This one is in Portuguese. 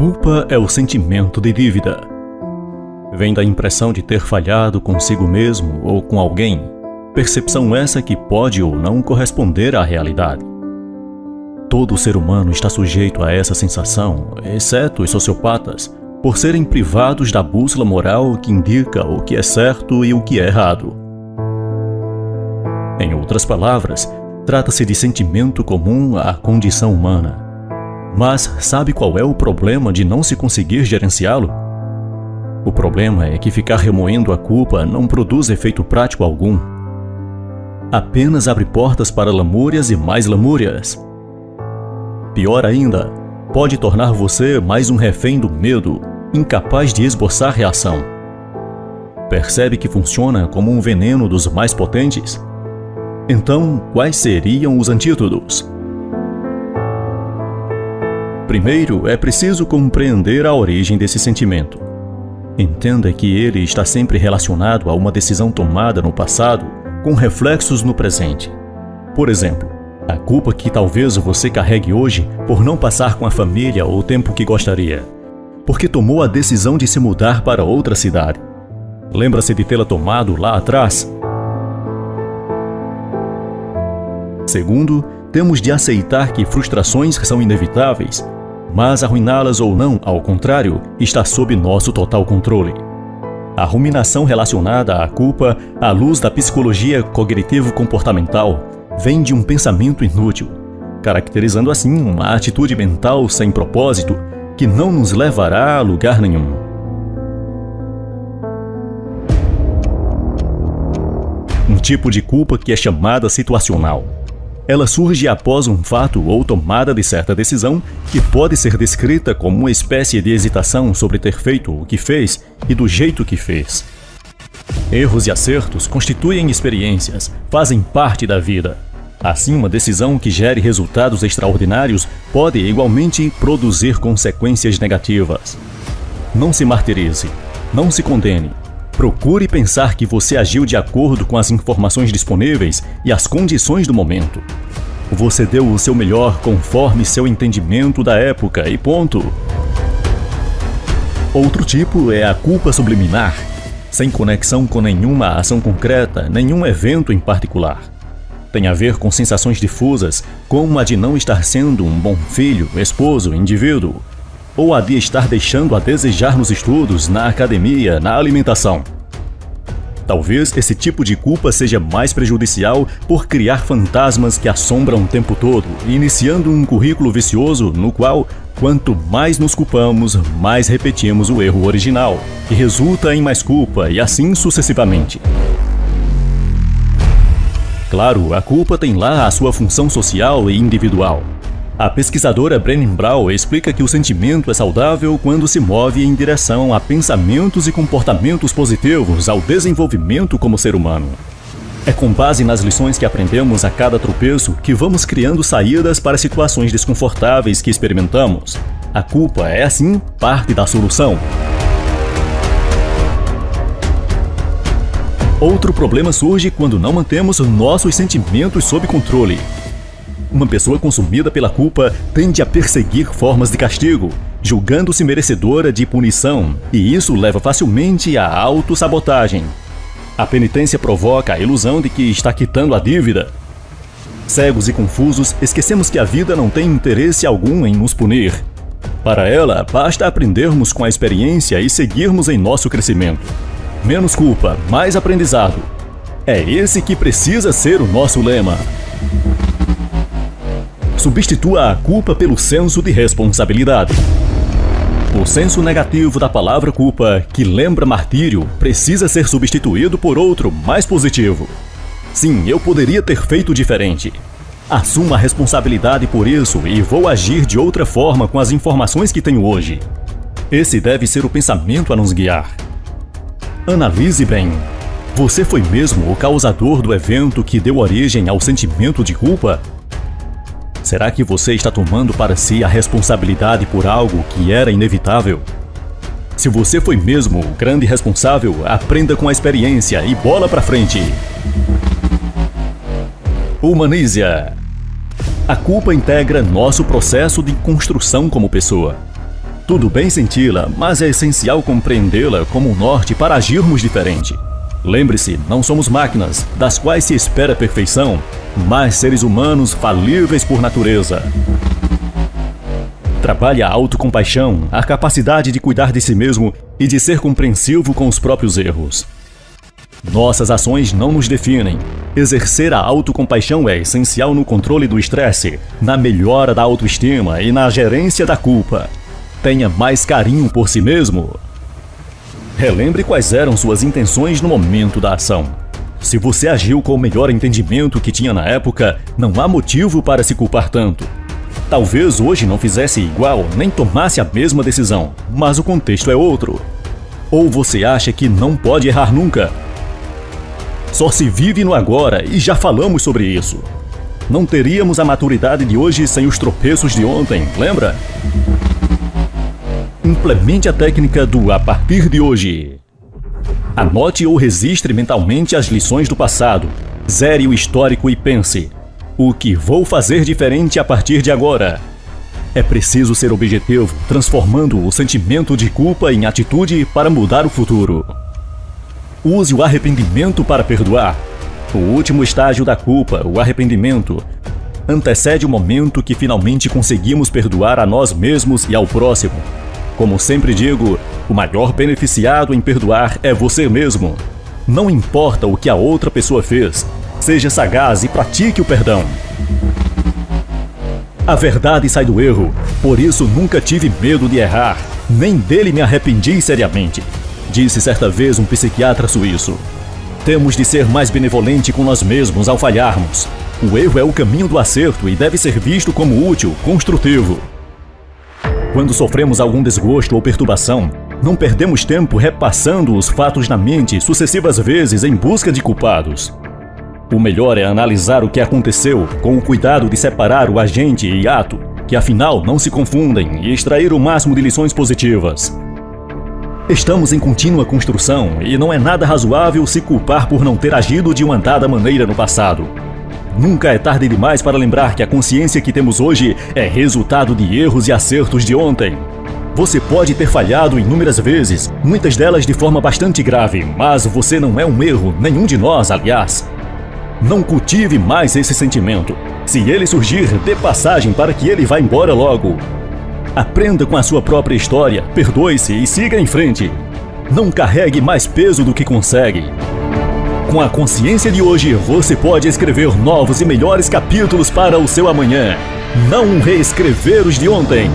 Culpa é o sentimento de dívida. Vem da impressão de ter falhado consigo mesmo ou com alguém, percepção essa que pode ou não corresponder à realidade. Todo ser humano está sujeito a essa sensação, exceto os sociopatas, por serem privados da bússola moral que indica o que é certo e o que é errado. Em outras palavras, trata-se de sentimento comum à condição humana. Mas sabe qual é o problema de não se conseguir gerenciá-lo? O problema é que ficar remoendo a culpa não produz efeito prático algum. Apenas abre portas para lamúrias e mais lamúrias. Pior ainda, pode tornar você mais um refém do medo, incapaz de esboçar reação. Percebe que funciona como um veneno dos mais potentes? Então, quais seriam os antídotos? Primeiro, é preciso compreender a origem desse sentimento. Entenda que ele está sempre relacionado a uma decisão tomada no passado, com reflexos no presente. Por exemplo, a culpa que talvez você carregue hoje por não passar com a família o tempo que gostaria, porque tomou a decisão de se mudar para outra cidade. Lembra-se de tê-la tomado lá atrás? Segundo, temos de aceitar que frustrações são inevitáveis, mas arruiná-las ou não, ao contrário, está sob nosso total controle. A ruminação relacionada à culpa, à luz da psicologia cognitivo-comportamental, vem de um pensamento inútil, caracterizando assim uma atitude mental sem propósito que não nos levará a lugar nenhum. Um tipo de culpa que é chamada situacional. Ela surge após um fato ou tomada de certa decisão que pode ser descrita como uma espécie de hesitação sobre ter feito o que fez e do jeito que fez. Erros e acertos constituem experiências, fazem parte da vida. Assim, uma decisão que gere resultados extraordinários pode igualmente produzir consequências negativas. Não se martirize, não se condene. Procure pensar que você agiu de acordo com as informações disponíveis e as condições do momento. Você deu o seu melhor conforme seu entendimento da época e ponto. Outro tipo é a culpa subliminar, sem conexão com nenhuma ação concreta, nenhum evento em particular. Tem a ver com sensações difusas, como a de não estar sendo um bom filho, esposo, indivíduo, ou a de estar deixando a desejar nos estudos, na academia, na alimentação. Talvez esse tipo de culpa seja mais prejudicial por criar fantasmas que assombram o tempo todo, iniciando um currículo vicioso no qual, quanto mais nos culpamos, mais repetimos o erro original, que resulta em mais culpa e assim sucessivamente. Claro, a culpa tem lá a sua função social e individual. A pesquisadora Brené Brown explica que o sentimento é saudável quando se move em direção a pensamentos e comportamentos positivos ao desenvolvimento como ser humano. É com base nas lições que aprendemos a cada tropeço que vamos criando saídas para situações desconfortáveis que experimentamos. A culpa é, assim, parte da solução. Outro problema surge quando não mantemos nossos sentimentos sob controle. Uma pessoa consumida pela culpa tende a perseguir formas de castigo, julgando-se merecedora de punição, e isso leva facilmente à autossabotagem. A penitência provoca a ilusão de que está quitando a dívida. Cegos e confusos, esquecemos que a vida não tem interesse algum em nos punir. Para ela, basta aprendermos com a experiência e seguirmos em nosso crescimento. Menos culpa, mais aprendizado. É esse que precisa ser o nosso lema. Substitua a culpa pelo senso de responsabilidade. O senso negativo da palavra culpa, que lembra martírio, precisa ser substituído por outro mais positivo. Sim, eu poderia ter feito diferente. Assuma a responsabilidade por isso e vou agir de outra forma com as informações que tenho hoje. Esse deve ser o pensamento a nos guiar. Analise bem. Você foi mesmo o causador do evento que deu origem ao sentimento de culpa? Será que você está tomando para si a responsabilidade por algo que era inevitável? Se você foi mesmo o grande responsável, aprenda com a experiência e bola pra frente. Humanize-a. A culpa integra nosso processo de construção como pessoa. Tudo bem senti-la, mas é essencial compreendê-la como um norte para agirmos diferente. Lembre-se, não somos máquinas, das quais se espera perfeição, mas seres humanos falíveis por natureza. Trabalhe a autocompaixão, a capacidade de cuidar de si mesmo e de ser compreensivo com os próprios erros. Nossas ações não nos definem. Exercer a autocompaixão é essencial no controle do estresse, na melhora da autoestima e na gerência da culpa. Tenha mais carinho por si mesmo. Relembre quais eram suas intenções no momento da ação. Se você agiu com o melhor entendimento que tinha na época, não há motivo para se culpar tanto. Talvez hoje não fizesse igual, nem tomasse a mesma decisão, mas o contexto é outro. Ou você acha que não pode errar nunca? Só se vive no agora e já falamos sobre isso. Não teríamos a maturidade de hoje sem os tropeços de ontem, lembra? Implemente a técnica do a partir de hoje. Anote ou registre mentalmente as lições do passado. Zere o histórico e pense: o que vou fazer diferente a partir de agora? É preciso ser objetivo, transformando o sentimento de culpa em atitude para mudar o futuro. Use o arrependimento para perdoar. O último estágio da culpa, o arrependimento, antecede o momento que finalmente conseguimos perdoar a nós mesmos e ao próximo. Como sempre digo, o maior beneficiado em perdoar é você mesmo. Não importa o que a outra pessoa fez, seja sagaz e pratique o perdão. A verdade sai do erro, por isso nunca tive medo de errar, nem dele me arrependi seriamente, disse certa vez um psiquiatra suíço. Temos de ser mais benevolente com nós mesmos ao falharmos. O erro é o caminho do acerto e deve ser visto como útil, construtivo. Quando sofremos algum desgosto ou perturbação, não perdemos tempo repassando os fatos na mente sucessivas vezes em busca de culpados. O melhor é analisar o que aconteceu com o cuidado de separar o agente e ato, que afinal não se confundem, e extrair o máximo de lições positivas. Estamos em contínua construção e não é nada razoável se culpar por não ter agido de uma dada maneira no passado. Nunca é tarde demais para lembrar que a consciência que temos hoje é resultado de erros e acertos de ontem. Você pode ter falhado inúmeras vezes, muitas delas de forma bastante grave, mas você não é um erro, nenhum de nós, aliás. Não cultive mais esse sentimento. Se ele surgir, dê passagem para que ele vá embora logo. Aprenda com a sua própria história, perdoe-se e siga em frente. Não carregue mais peso do que consegue. Com a consciência de hoje, você pode escrever novos e melhores capítulos para o seu amanhã. Não reescrever os de ontem.